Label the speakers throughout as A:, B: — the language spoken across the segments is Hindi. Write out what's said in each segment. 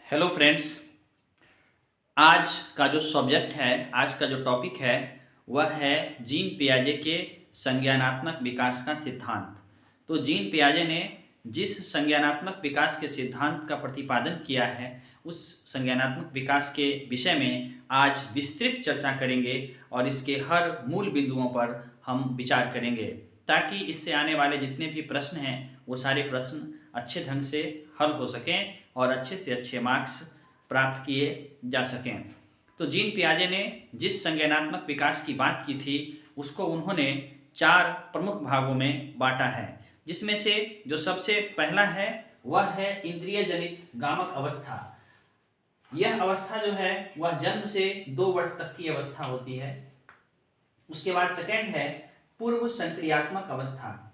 A: Hello friends. आज का जो सब्जेक्ट है, आज का जो टॉपिक है वह है जीन पियाजे के संज्ञानात्मक विकास का सिद्धांत। तो जीन पियाजे ने जिस संज्ञानात्मक विकास के सिद्धांत का प्रतिपादन किया है उस संज्ञानात्मक विकास के विषय में आज विस्तृत चर्चा करेंगे और इसके हर मूल बिंदुओं पर हम विचार करेंगे ताकि इससे आने वाले जितने भी प्रश्न हैं वो सारे प्रश्न अच्छे ढंग से हल हो सकें और अच्छे से अच्छे मार्क्स प्राप्त किए जा सकें। तो जीन पियाजे ने जिस संज्ञानात्मक विकास की बात की थी उसको उन्होंने 4 प्रमुख भागों में बांटा है, जिसमें से जो सबसे पहला है वह है इंद्रिय जनित गामक अवस्था। यह अवस्था जो है वह जन्म से 2 वर्ष तक की अवस्था होती है। उसके बाद सेकंड है पूर्व संक्रियात्मक अवस्था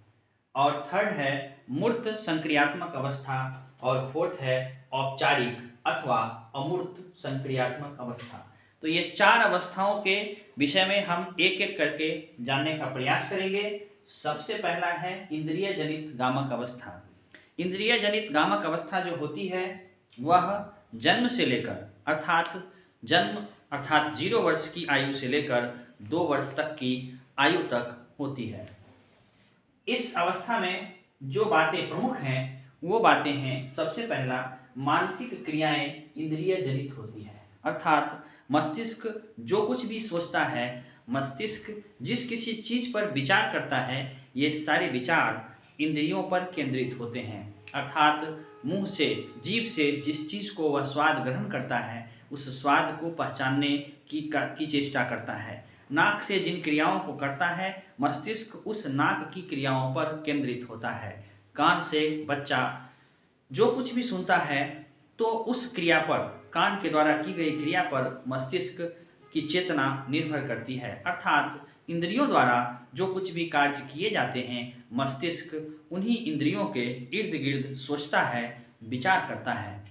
A: और थर्ड है मूर्त संक्रियात्मक अवस्था और फोर्थ है औपचारिक अथवा अमूर्त संक्रियात्मक अवस्था। तो ये 4 अवस्थाओं के विषय में हम एक एक करके जानने का प्रयास करेंगे। सबसे पहला है इंद्रिय जनित गामक अवस्था। इंद्रिय जनित गामक अवस्था जो होती है वह जन्म से लेकर अर्थात 0 वर्ष की आयु से लेकर 2 वर्ष तक की आयु तक होती है। इस अवस्था में जो बातें प्रमुख हैं वो बातें हैं, सबसे पहला मानसिक क्रियाएं इंद्रिय जनित होती है, अर्थात मस्तिष्क जो कुछ भी सोचता है, मस्तिष्क जिस किसी चीज पर विचार करता है, ये सारे विचार इंद्रियों पर केंद्रित होते हैं। अर्थात मुंह से, जीभ से जिस चीज को वह स्वाद ग्रहण करता है उस स्वाद को पहचानने की चेष्टा करता है। नाक से जिन क्रियाओं को करता है मस्तिष्क उस नाक की क्रियाओं पर केंद्रित होता है। कान से बच्चा जो कुछ भी सुनता है तो उस क्रिया पर, कान के द्वारा की गई क्रिया पर मस्तिष्क की चेतना निर्भर करती है। अर्थात इंद्रियों द्वारा जो कुछ भी कार्य किए जाते हैं मस्तिष्क उन्हीं इंद्रियों के इर्द गिर्द सोचता है, विचार करता है।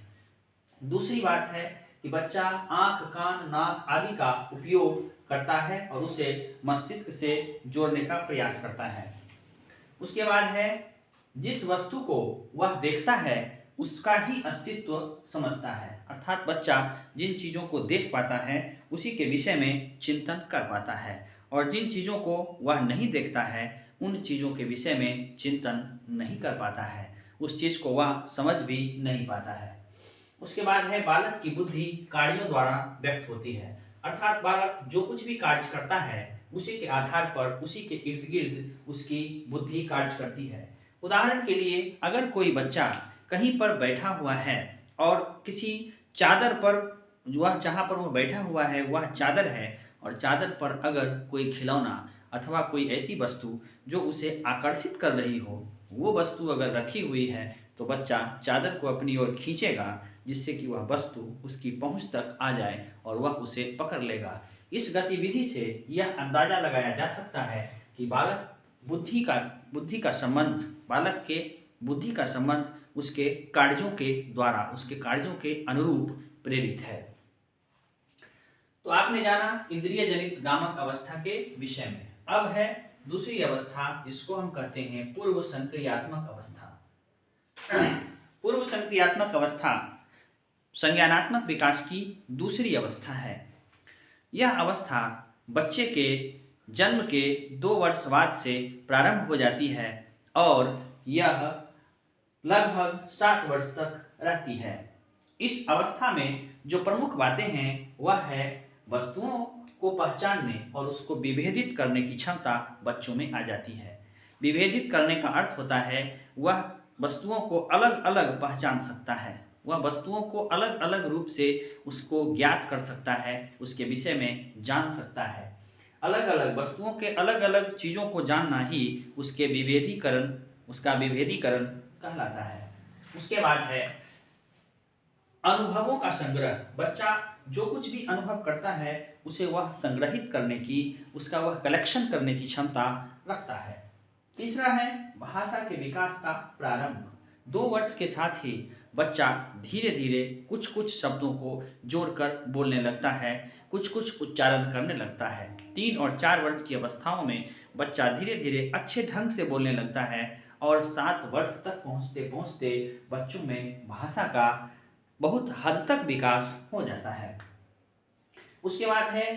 A: दूसरी बात है कि बच्चा आंख, कान, नाक आदि का उपयोग करता है और उसे मस्तिष्क से जोड़ने का प्रयास करता है। उसके बाद है जिस वस्तु को वह देखता है उसका ही अस्तित्व समझता है। अर्थात बच्चा जिन चीज़ों को देख पाता है उसी के विषय में चिंतन कर पाता है और जिन चीज़ों को वह नहीं देखता है उन चीज़ों के विषय में चिंतन नहीं कर पाता है, उस चीज़ को वह समझ भी नहीं पाता है। उसके बाद है बालक की बुद्धि कार्यों द्वारा व्यक्त होती है। अर्थात बालक जो कुछ भी कार्य करता है उसी के आधार पर, उसी के इर्द गिर्द उसकी बुद्धि कार्य करती है। उदाहरण के लिए अगर कोई बच्चा कहीं पर बैठा हुआ है और किसी चादर पर, वह जहाँ पर वह बैठा हुआ है वह चादर है और चादर पर अगर कोई खिलौना अथवा कोई ऐसी वस्तु जो उसे आकर्षित कर रही हो, वो वस्तु अगर रखी हुई है तो बच्चा चादर को अपनी ओर खींचेगा जिससे कि वह वस्तु उसकी पहुंच तक आ जाए और वह उसे पकड़ लेगा। इस गतिविधि से यह अंदाजा लगाया जा सकता है कि बुद्धि का संबंध, बालक के बुद्धि का संबंध उसके कार्यों के द्वारा, उसके कार्यों के अनुरूप प्रेरित है। तो आपने जाना इंद्रिय जनित गामक अवस्था के विषय में। अब है दूसरी अवस्था जिसको हम कहते हैं पूर्व संक्रियात्मक अवस्था। पूर्व संक्रियात्मक अवस्था संज्ञानात्मक विकास की दूसरी अवस्था है। यह अवस्था बच्चे के जन्म के 2 वर्ष बाद से प्रारंभ हो जाती है और यह लगभग 7 वर्ष तक रहती है। इस अवस्था में जो प्रमुख बातें हैं वह है वस्तुओं को पहचानने और उसको विभेदित करने की क्षमता बच्चों में आ जाती है। विभेदित करने का अर्थ होता है वह वस्तुओं को अलग अलग पहचान सकता है, वह वस्तुओं को अलग अलग रूप से उसको ज्ञात कर सकता है, उसके विषय में जान सकता है। अलग अलग वस्तुओं के अलग अलग चीज़ों को जानना ही उसका विभेदीकरण कहलाता है। उसके बाद है अनुभवों का संग्रह। बच्चा जो कुछ भी अनुभव करता है उसे वह संग्रहित करने की, उसका वह कलेक्शन करने की क्षमता रखता है। तीसरा है भाषा के विकास का प्रारंभ। 2 वर्ष के साथ ही बच्चा धीरे धीरे कुछ कुछ शब्दों को जोड़कर बोलने लगता है, कुछ कुछ उच्चारण करने लगता है। 3 और 4 वर्ष की अवस्थाओं में बच्चा धीरे धीरे अच्छे ढंग से बोलने लगता है और 7 वर्ष तक पहुँचते पहुँचते बच्चों में भाषा का बहुत हद तक विकास हो जाता है। उसके बाद है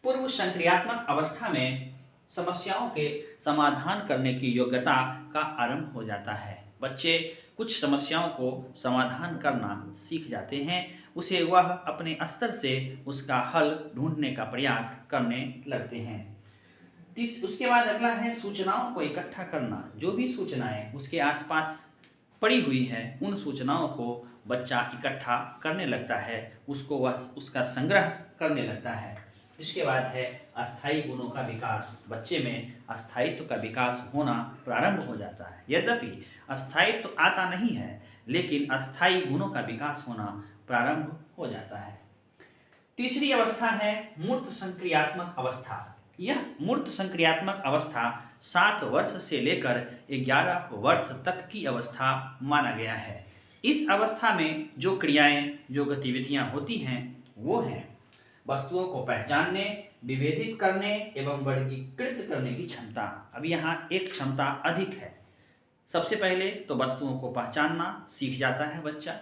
A: पूर्व संक्रियात्मक अवस्था में समस्याओं के समाधान करने की योग्यता का आरंभ हो जाता है। बच्चे कुछ समस्याओं को समाधान करना सीख जाते हैं, उसे वह अपने स्तर से उसका हल ढूंढने का प्रयास करने लगते हैं। उसके बाद अगला है सूचनाओं को इकट्ठा करना। जो भी सूचनाएं उसके आसपास पड़ी हुई है, उन सूचनाओं को बच्चा इकट्ठा करने लगता है, उसको वह उसका संग्रह करने लगता है। इसके बाद है अस्थायी गुणों का विकास। बच्चे में अस्थायित्व का विकास होना प्रारंभ हो जाता है। यद्यपि अस्थायित्व आता नहीं है, लेकिन अस्थायी गुणों का विकास होना प्रारंभ हो जाता है। तीसरी अवस्था है मूर्त संक्रियात्मक अवस्था। यह मूर्त संक्रियात्मक अवस्था 7 वर्ष से लेकर 11 वर्ष तक की अवस्था माना गया है। इस अवस्था में जो क्रियाएं, जो गतिविधियां होती हैं, वो हैं वस्तुओं को पहचानने, विभेदित करने एवं वर्गीकृत करने की क्षमता। अब यहाँ एक क्षमता अधिक है। सबसे पहले तो वस्तुओं को पहचानना सीख जाता है बच्चा।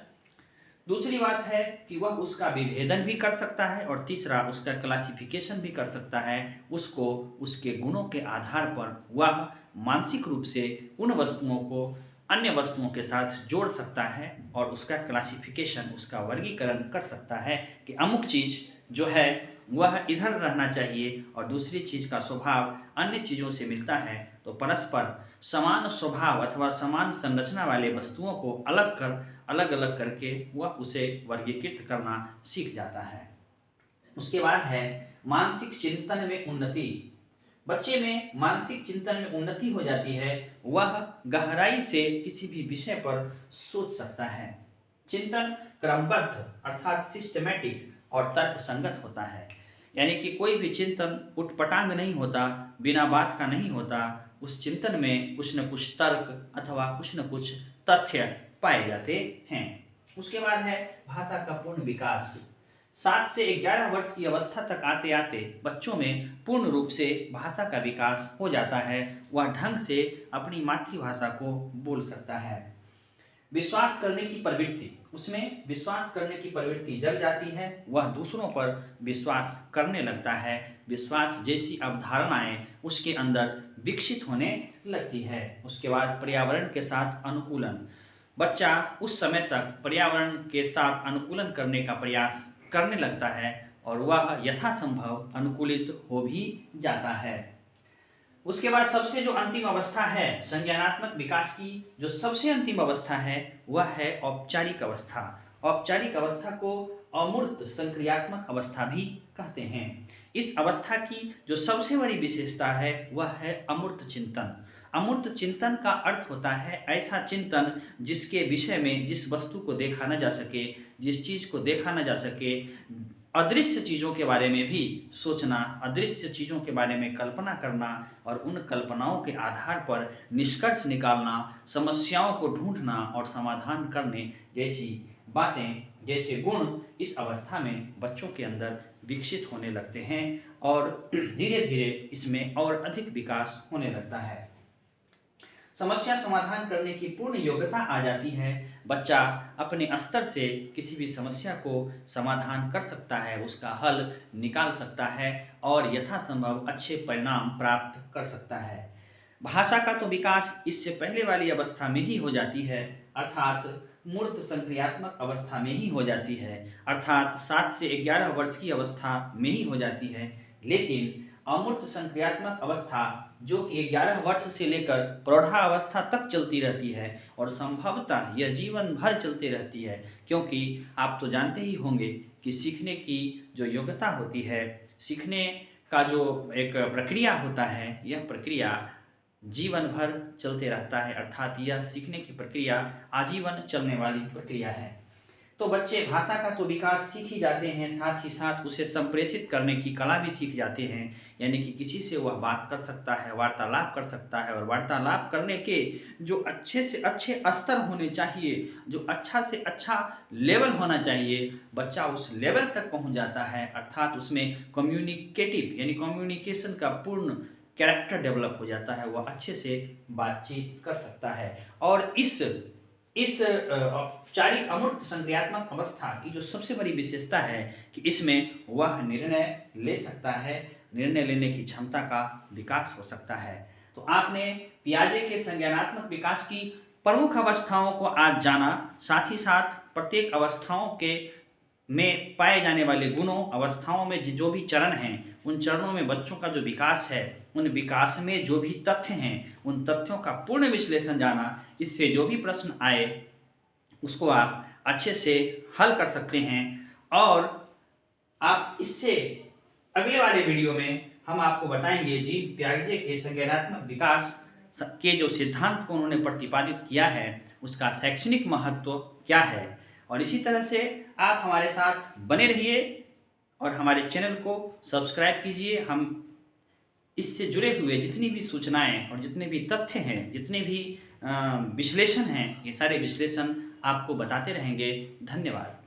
A: दूसरी बात है कि वह उसका विभेदन भी कर सकता है, और तीसरा उसका क्लासिफिकेशन भी कर सकता है। उसको उसके गुणों के आधार पर वह मानसिक रूप से उन वस्तुओं को अन्य वस्तुओं के साथ जोड़ सकता है और उसका क्लासिफिकेशन, उसका वर्गीकरण कर सकता है कि अमुक चीज़ जो है वह इधर रहना चाहिए और दूसरी चीज़ का स्वभाव अन्य चीज़ों से मिलता है, तो परस्पर समान स्वभाव अथवा समान संरचना वाले वस्तुओं को अलग अलग करके वह उसे वर्गीकृत करना सीख जाता है। उसके बाद है मानसिक चिंतन में उन्नति। बच्चे में मानसिक चिंतन में उन्नति हो जाती है, वह गहराई से किसी भी विषय पर सोच सकता है। चिंतन क्रमबद्ध अर्थात सिस्टमैटिक और तर्क संगत होता है, यानी कि कोई भी चिंतन उटपटांग नहीं होता, बिना बात का नहीं होता। उस चिंतन में कुछ न कुछ तर्क अथवा कुछ न कुछ तथ्य पाए जाते हैं। उसके बाद है भाषा का पूर्ण विकास। 7 से 11 वर्ष की अवस्था तक आते आते बच्चों में पूर्ण रूप से भाषा का विकास हो जाता है। वह ढंग से अपनी मातृभाषा को बोल सकता है। विश्वास करने की प्रवृत्ति, उसमें विश्वास करने की प्रवृत्ति जग जाती है, वह दूसरों पर विश्वास करने लगता है। विश्वास जैसी अवधारणाएं उसके अंदर विकसित होने लगती है। उसके बाद पर्यावरण के साथ अनुकूलन। बच्चा उस समय तक पर्यावरण के साथ अनुकूलन करने का प्रयास करने लगता है और वह यथासंभव अनुकूलित हो भी जाता है। उसके बाद सबसे जो अंतिम अवस्था है संज्ञानात्मक विकास की, जो सबसे अंतिम अवस्था है वह है औपचारिक अवस्था। औपचारिक अवस्था को अमूर्त संक्रियात्मक अवस्था भी कहते हैं। इस अवस्था की जो सबसे बड़ी विशेषता है वह है अमूर्त चिंतन। अमूर्त चिंतन का अर्थ होता है ऐसा चिंतन जिसके विषय में, जिस वस्तु को देखा न जा सके, जिस चीज़ को देखा न जा सके, अदृश्य चीज़ों के बारे में भी सोचना, अदृश्य चीज़ों के बारे में कल्पना करना और उन कल्पनाओं के आधार पर निष्कर्ष निकालना, समस्याओं को ढूंढना और समाधान करने जैसी बातें, जैसे गुण इस अवस्था में बच्चों के अंदर विकसित होने लगते हैं और धीरे धीरे इसमें और अधिक विकास होने लगता है। समस्या समाधान करने की पूर्ण योग्यता आ जाती है। बच्चा अपने स्तर से किसी भी समस्या को समाधान कर सकता है, उसका हल निकाल सकता है और यथासंभव अच्छे परिणाम प्राप्त कर सकता है। भाषा का तो विकास इससे पहले वाली अवस्था में ही हो जाती है, अर्थात मूर्त संक्रियात्मक अवस्था में ही हो जाती है, अर्थात 7 से 11 वर्ष की अवस्था में ही हो जाती है। लेकिन अमूर्त संक्रियात्मक अवस्था जो कि 11 वर्ष से लेकर प्रौढ़ावस्था तक चलती रहती है और संभवतः यह जीवन भर चलती रहती है, क्योंकि आप तो जानते ही होंगे कि सीखने की जो योग्यता होती है, सीखने का जो एक प्रक्रिया होता है, यह प्रक्रिया जीवन भर चलते रहता है, अर्थात यह सीखने की प्रक्रिया आजीवन चलने वाली प्रक्रिया है। तो बच्चे भाषा का तो विकास सीख ही जाते हैं, साथ ही साथ उसे संप्रेषित करने की कला भी सीख जाते हैं, यानी कि किसी से वह बात कर सकता है, वार्तालाप कर सकता है और वार्तालाप करने के जो अच्छे से अच्छे स्तर होने चाहिए, जो अच्छा से अच्छा लेवल होना चाहिए, बच्चा उस लेवल तक पहुंच जाता है, अर्थात उसमें कम्युनिकेटिव यानी कम्युनिकेशन का पूर्ण कैरेक्टर डेवलप हो जाता है, वह अच्छे से बातचीत कर सकता है। और इस इस औपचारिक अमूर्त संक्रियात्मक अवस्था की जो सबसे बड़ी विशेषता है कि इसमें वह निर्णय ले सकता है, निर्णय लेने की क्षमता का विकास हो सकता है। तो आपने पियाजे के संज्ञानात्मक विकास की प्रमुख अवस्थाओं को आज जाना, साथ ही साथ प्रत्येक अवस्थाओं के में पाए जाने वाले गुणों, अवस्थाओं में जो भी चरण हैं, उन चरणों में बच्चों का जो विकास है, उन विकास में जो भी तथ्य हैं, उन तथ्यों का पूर्ण विश्लेषण जाना। इससे जो भी प्रश्न आए उसको आप अच्छे से हल कर सकते हैं। और आप इससे अगले वाले वीडियो में हम आपको बताएंगे जी पियाजे के संज्ञानात्मक विकास के जो सिद्धांत को उन्होंने प्रतिपादित किया है उसका शैक्षणिक महत्व क्या है। और इसी तरह से आप हमारे साथ बने रहिए और हमारे चैनल को सब्सक्राइब कीजिए। हम इससे जुड़े हुए जितनी भी सूचनाएं और जितने भी तथ्य हैं, जितने भी विश्लेषण हैं, ये सारे विश्लेषण आपको बताते रहेंगे। धन्यवाद।